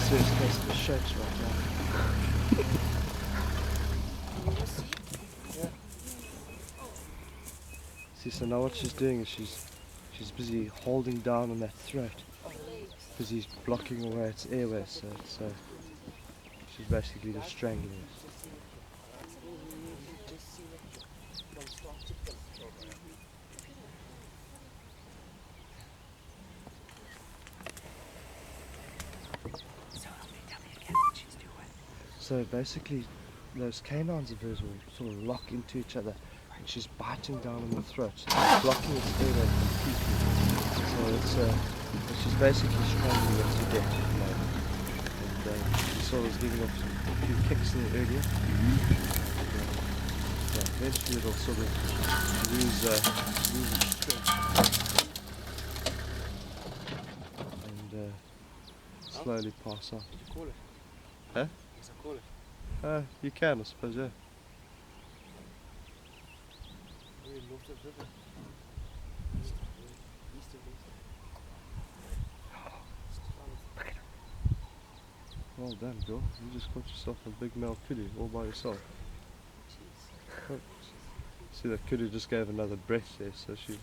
serious case of the shakes right now. Yeah. See, so now what she's doing is she's busy holding down on that throat because he's blocking away its airways, so it's, she's basically just strangling it. So basically, those canines of hers will sort of lock into each other, and she's biting down on the throat, so she's blocking its airway completely. So she's basically strangling it to death at the moment. And she sort of was giving off a few kicks in it earlier. Yeah, eventually it'll sort of lose its strength and slowly pass out. Did you call it? Huh? Yes, I call it. You can, I suppose, yeah. Very north of river. East of East. Well done, girl. You just got yourself a big male kudu all by yourself. Jeez. See, that kudu just gave another breath there, so she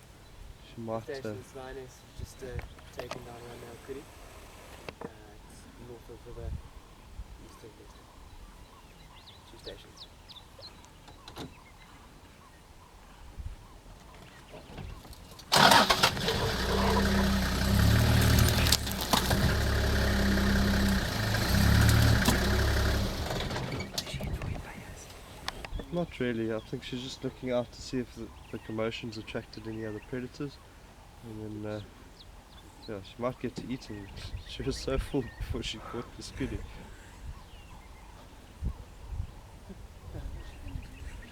might... This Lioness just taken down one male kudu. It's north of river, east of West. 2 stations. Not really. I think she's just looking out to see if the commotion's attracted any other predators. And then, yeah, she might get to eating. She was so full before she caught the kudu.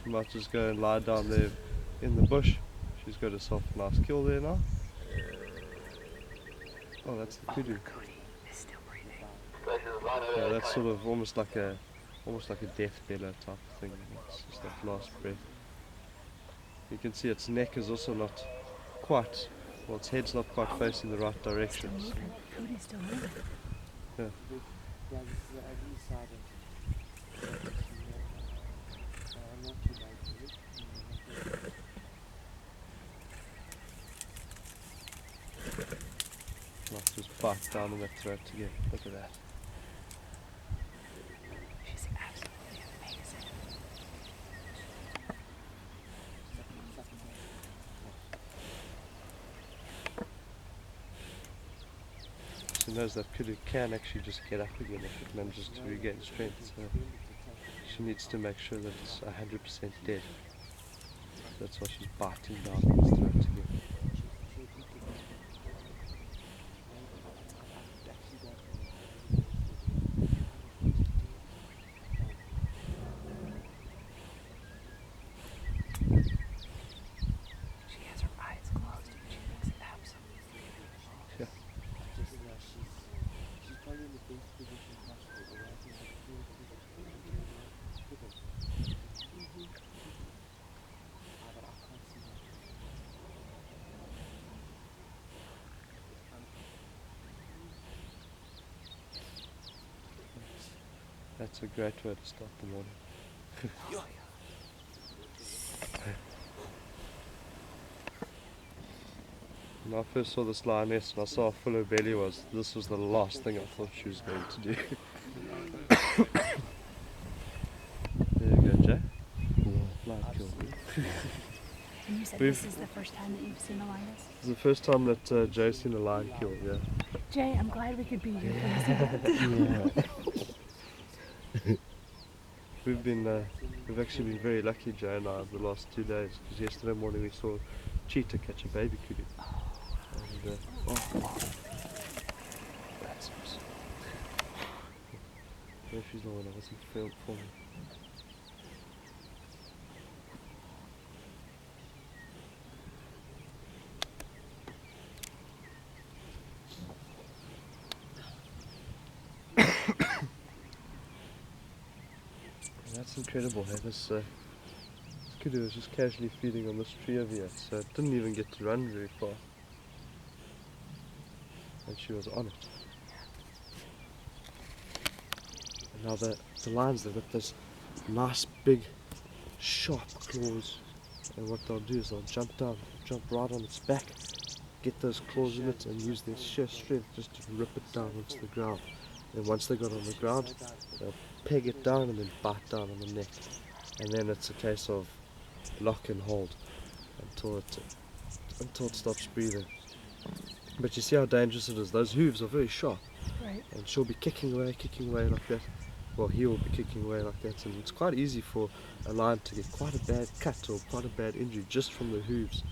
She might just go and lie down there in the bush. She's got herself a nice kill there now. Oh, that's the kudu. Yeah, that's sort of almost like a death bellow type of thing. It's just that last breath. You can see its neck is also not quite, well, its head's not quite facing the right direction. So. Yeah. Yeah, this is the east side of not too bad, is it? Let's just bite down on that throat again. Look at that. She's absolutely amazing. She knows that kudu can actually just get up again if it manages to regain strength. So she needs to make sure that it's 100% dead. That's why she's biting down on its throat again. She has her eyes closed and she looks absolutely beautiful. Yeah. She's probably in the best position possible. The right is but I can't see that. That's a great way to start the morning. When I first saw this lioness and I saw how full her belly was, this was the last thing I thought she was going to do. There you go, Jay. Lion kill. And you said We've- this is the first time that you've seen a lioness? It's the first time that Jay's seen a lion kill, yeah. Jay, I'm glad we could be here for this event. We've actually been very lucky, Jay and I, the last 2 days, because yesterday morning we saw a cheetah catch a baby kudu. And, that's awesome. Where she's the one I wasn't filming. That's incredible, hey? This kudu was just casually feeding on this tree over here, so it didn't even get to run very far. And she was on it. Now the lions, they've got this nice big sharp claws, and what they'll do is they'll jump down, jump right on its back, get those claws in it, and use their sheer strength just to rip it down onto the ground. And once they got on the ground, they'll peg it down and then bite down on the neck. And then it's a case of lock and hold until it stops breathing. But you see how dangerous it is. Those hooves are very sharp, Right. and she'll be kicking away like that. Well, he will be kicking away like that, and it's quite easy for a lion to get quite a bad cut or quite a bad injury just from the hooves.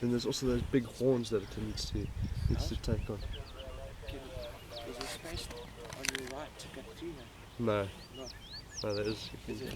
Then there's also those big horns that it needs to take on. Is there space on your right to cut through here? No, No. no, there is. Is it?